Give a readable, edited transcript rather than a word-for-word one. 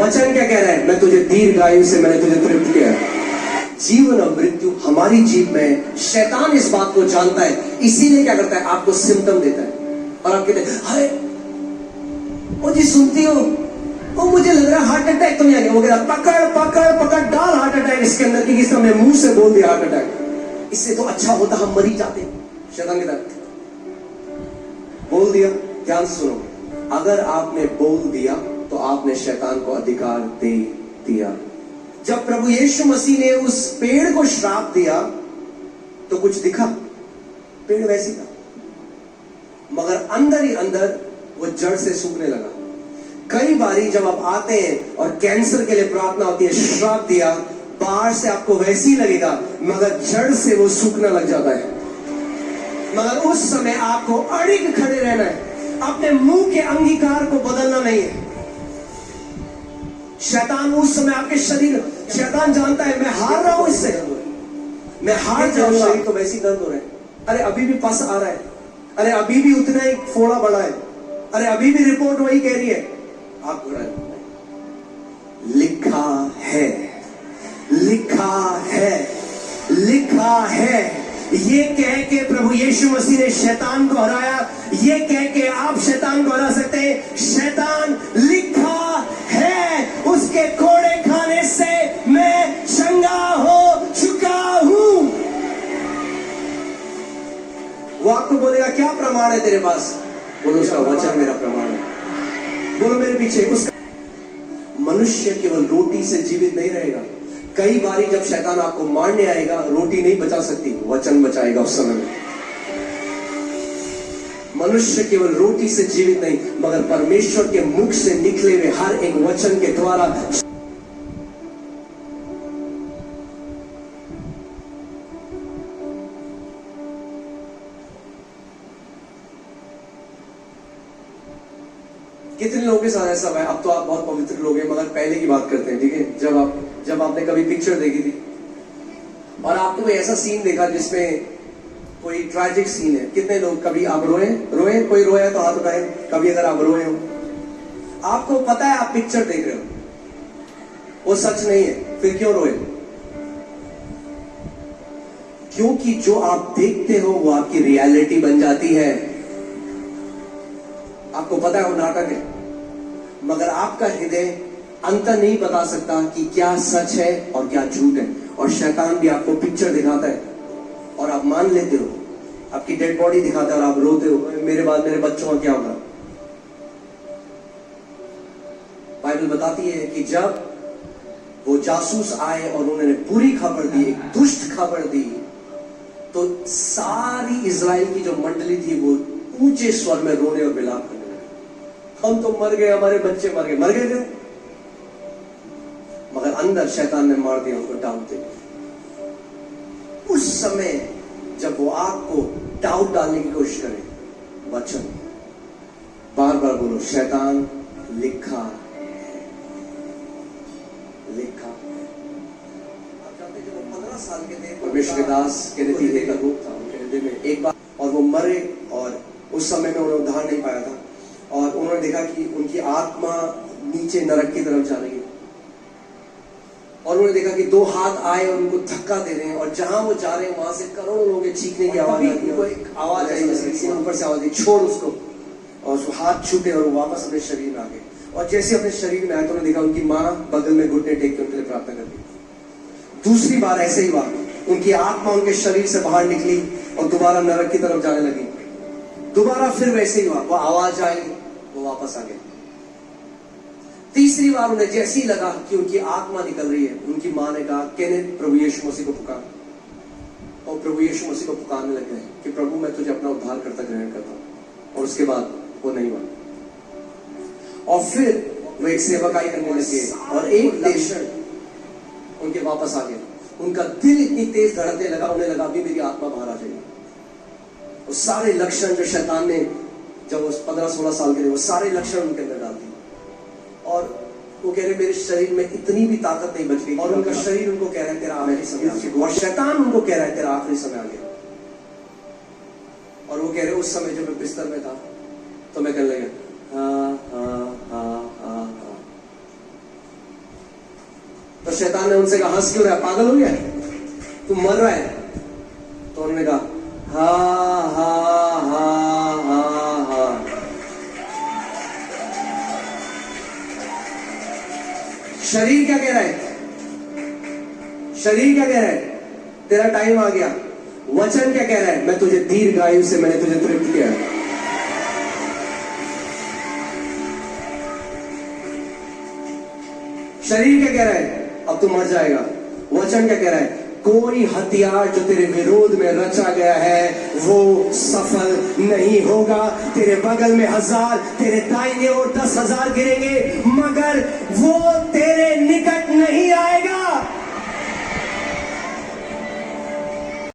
वचन क्या कह रहा है? मैं तुझे दीर्घायु से मैंने तुझे तृप्त किया। जीवन और मृत्यु हमारी जीभ में। शैतान इस बात को जानता है, इसीलिए क्या करता है? आपको सिम्टम देता है और आप कहते हैं अरे ओ जी सुनती हो, ओ मुझे लग रहा है हार्ट अटैक तो नहीं आ गया। वो कहता पकड़ पकड़ पकड़ डाल हार्ट अटैक इसके अंदर, कि किसी ने मुंह से बोल दिया हार्ट अटैक, इससे तो अच्छा होता हम मर ही जाते। शैतान कहता बोल दिया। ध्यान से सुनो, अगर आपने बोल दिया तो आपने शैतान को अधिकार दे दिया। जब प्रभु यीशु मसीह ने उस पेड़ को श्राप दिया तो कुछ दिखा? पेड़ वैसी था, मगर अंदर ही अंदर वो जड़ से सूखने लगा। कई बारी जब आप आते हैं और कैंसर के लिए प्रार्थना होती है, श्राप दिया, बाहर से आपको वैसे ही लगेगा मगर जड़ से वो सूखना लग जाता है। मगर उस समय आपको अड़िग खड़े रहना है, अपने मुंह के अंगीकार को बदलना नहीं है। शैतान उस समय आपके शरीर, शैतान जानता है मैं हार रहा हूं, इससे मैं हार जाऊंगा, तो वैसी दर्द हो रहा है, अरे अभी भी पस आ रहा है, अरे अभी भी उतना ही फोड़ा बड़ा है, अरे अभी भी रिपोर्ट वही कह रही है। आप लिखा है, लिखा है, लिखा है। ये कह के प्रभु यीशु मसीह ने शैतान को हराया, ये कह के आप शैतान को हरा सकते हैं। शैतान लिखा है, उसके कोड़े खाने से मैं चंगा हो चुका हूं। वो आपको बोलेगा क्या प्रमाण है तेरे पास? बोलो उसका वचन मेरा प्रमाण है। बोलो मेरे पीछे। उसका मनुष्य केवल रोटी से जीवित नहीं रहेगा। कई बारी जब शैतान आपको मारने आएगा, रोटी नहीं बचा सकती, वचन बचाएगा उस समय में। मनुष्य केवल रोटी से जीवित नहीं, मगर परमेश्वर के मुख से निकले हुए हर एक वचन के द्वारा। कितने लोगों के साथ ऐसा है? अब तो आप बहुत पवित्र लोग हैं, मगर पहले की बात करते हैं, ठीक है? जब आपने कभी पिक्चर देखी थी और आपने कोई ऐसा सीन देखा जिसमें कोई ट्रैजिक सीन है। कितने लोग कभी आप रोए? कोई रोया तो हाथ उठाए कभी, अगर आप रोए हो। आपको पता है आप पिक्चर देख रहे हो, वो सच नहीं है, फिर क्यों रोए? क्योंकि जो आप देखते हो वो आपकी रियलिटी बन जाती है। आपको पता है वो नाटक है, मगर आपका हृदय अंतर नहीं बता सकता कि क्या सच है और क्या झूठ है। और शैतान भी आपको पिक्चर दिखाता है और आप मान लेते हो, आपकी डेड बॉडी दिखाता है और आप रोते हो, मेरे बाद मेरे बच्चों का क्या होगा? बाइबल बताती है कि जब वो जासूस आए और उन्होंने बुरी खबर दी, एक दुष्ट खबर दी, तो सारी इजराइल की जो मंडली थी वो ऊंचे स्वर में रोने और विलाप करने लगे। हम तो मर गए, हमारे बच्चे मर गए। मर गए थे, मगर अंदर शैतान ने मार दिया उनको डाउट दे। उस समय जब वो आपको डाउट डालने की कोशिश करे, वचन बार बार बोलो, शैतान लिखा है, लिखा है। आप जानते हैं जब वो 15 साल के थे, परमेश्वर के दास के नतीजे का रूप था उनके हृदय में एक बार, और वो मरे। और उस समय में उन्हें उद्धार नहीं पाया था और उन्होंने देखा कि उनकी आत्मा नीचे नरक की तरफ जा रही है। और उन्होंने देखा कि 2 हाथ आए और उनको धक्का दे रहे हैं, और जहां वो जा रहे हैं वहां से करोड़ों लोगों के चीखने की आवाज आती है। एक आवाज आई, किसी ने ऊपर से आवाज दी, छोड़ उसको, और उसको हाथ छूटे और वो वापस अपने शरीर में आ गए। और जैसे अपने शरीर में आए तो उन्होंने देखा उनकी माँ बगल में घुटने टेक के उनके लिए प्रार्थना कर दी। दूसरी बार ऐसे ही हुआ, उनकी आत्मा उनके शरीर से बाहर निकली और दोबारा नरक की तरफ जाने लगी। दोबारा फिर वैसे ही हुआ, वो आवाज आई, वो वापस आ गए। तीसरी बार उन्हें जैसे ही लगा कि उनकी आत्मा निकल रही है, उनकी मां ने कहा केनेथ प्रभु यीशु मसीह को पुकार। और प्रभु यीशु मसीह को पुकारने लग गए कि प्रभु मैं तुझे अपना उद्धार करता ग्रहण करता हूं। और उसके बाद वो नहीं हुआ। और फिर वो एक सेवकाई करने लगे और एक लक्षण उनके वापस आ गए। उनका दिल इतनी तेज धड़कने लगा, उन्हें लगा अभी मेरी आत्मा बाहर आ जाएगी। वो सारे लक्षण जो शैतान ने, जब वो 15-16 साल के थे, वो सारे लक्षण उनके अंदर डाल दिए। और वो कह रहे मेरे शरीर में इतनी भी ताकत नहीं बच गई, और उनका शरीर उनको कह रहा है तेरा आखिरी समय आ गया, और शैतान उनको कह रहा है तेरा आखिरी समय आ गया। और वो कह रहे उस समय जब मैं बिस्तर में था तो मैं कहने लगा हाँ हाँ हाँ हाँ हाँ। शैतान ने उनसे कहा, हंस क्यों रहा है, पागल हो गया, तू मर रहा है? तो उन्होंने कहा, हा हा हा हा हा। शरीर क्या कह रहा है? शरीर क्या कह रहा है? तेरा टाइम आ गया। वचन क्या कह रहा है? मैं तुझे दीर्घायु से मैंने तुझे तृप्त किया। शरीर क्या कह रहा है? अब तू मर जाएगा। वचन क्या कह रहा है? कोई हथियार जो तेरे विरोध में रचा गया है वो सफल नहीं होगा। तेरे बगल में 1000, तेरे दाहिने ओर 10,000 गिरेंगे, मगर वो